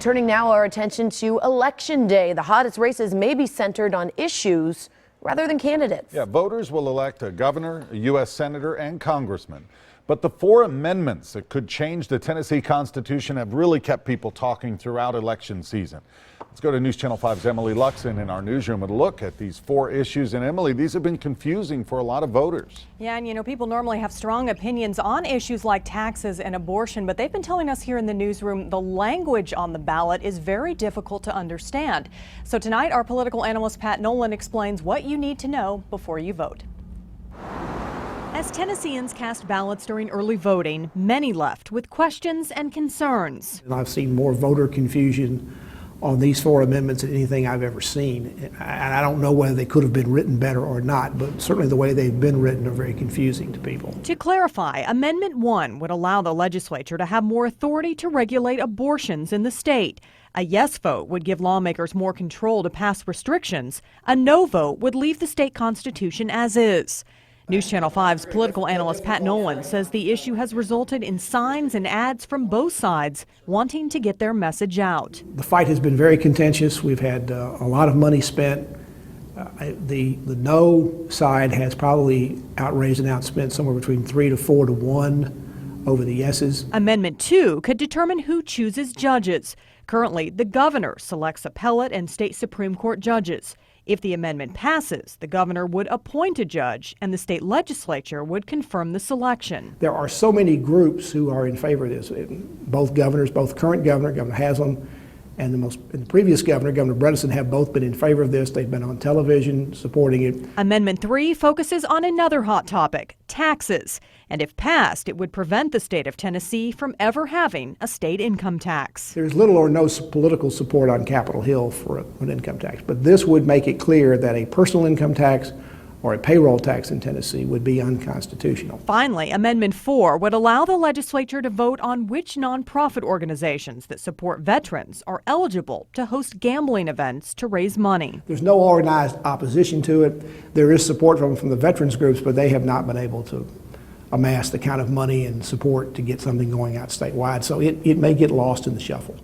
Turning now our attention to Election Day. The hottest races may be centered on issues rather than candidates. Yeah, voters will elect a governor, a U.S. senator, and congressman. But the 4 amendments that could change the Tennessee Constitution have really kept people talking throughout election season. Let's go to News Channel 5's Emily Luxon in our newsroom and look at these 4 issues. And Emily, these have been confusing for a lot of voters. Yeah, and people normally have strong opinions on issues like taxes and abortion, but they've been telling us here in the newsroom the language on the ballot is very difficult to understand. So tonight, our political analyst Pat Nolan explains what you need to know before you vote. As Tennesseans cast ballots during early voting, many left with questions and concerns. I've seen more voter confusion on these 4 amendments than anything I've ever seen. And I don't know whether they could have been written better or not, but certainly the way they've been written are very confusing to people. To clarify, Amendment 1 would allow the legislature to have more authority to regulate abortions in the state. A yes vote would give lawmakers more control to pass restrictions. A no vote would leave the state constitution as is. News Channel 5's political analyst Pat Nolan says the issue has resulted in signs and ads from both sides wanting to get their message out. The fight has been very contentious. We've had a lot of money spent. The no side has probably outraised and outspent somewhere between 3 to 4 to 1 over the yeses. Amendment 2 could determine who chooses judges. Currently, the governor selects appellate and state Supreme Court judges. If the amendment passes, the governor would appoint a judge and the state legislature would confirm the selection. There are so many groups who are in favor of this. Both governors, both current governor, Governor Haslam, and the previous governor, Governor Bredesen, have both been in favor of this. They've been on television supporting it. Amendment 3 focuses on another hot topic, taxes. And if passed, it would prevent the state of Tennessee from ever having a state income tax. There's little or no political support on Capitol Hill for an income tax, but this would make it clear that a personal income tax or a payroll tax in Tennessee would be unconstitutional. Finally, Amendment 4 would allow the legislature to vote on which nonprofit organizations that support veterans are eligible to host gambling events to raise money. There's no organized opposition to it. There is support from the veterans groups, but they have not been able to amass the kind of money and support to get something going out statewide, so it may get lost in the shuffle.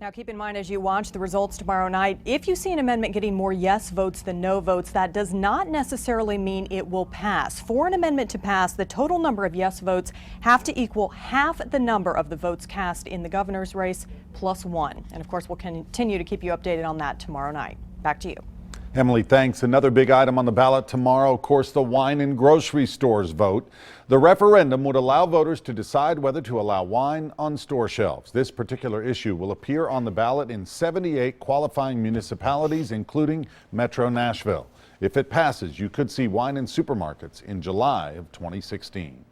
Now keep in mind as you watch the results tomorrow night, if you see an amendment getting more yes votes than no votes, that does not necessarily mean it will pass. For an amendment to pass, the total number of yes votes have to equal half the number of the votes cast in the governor's race plus 1. And of course, we'll continue to keep you updated on that tomorrow night. Back to you. Emily, thanks. Another big item on the ballot tomorrow, of course, the wine and grocery stores vote. The referendum would allow voters to decide whether to allow wine on store shelves. This particular issue will appear on the ballot in 78 qualifying municipalities, including Metro Nashville. If it passes, you could see wine in supermarkets in July of 2016.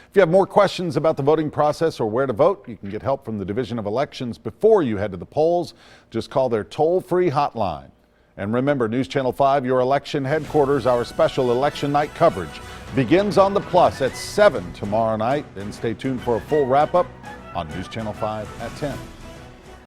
If you have more questions about the voting process or where to vote, you can get help from the Division of Elections before you head to the polls. Just call their toll-free hotline. And remember, News Channel 5, your election headquarters, our special election night coverage begins on the Plus at 7 tomorrow night. Then stay tuned for a full wrap-up on News Channel 5 at 10.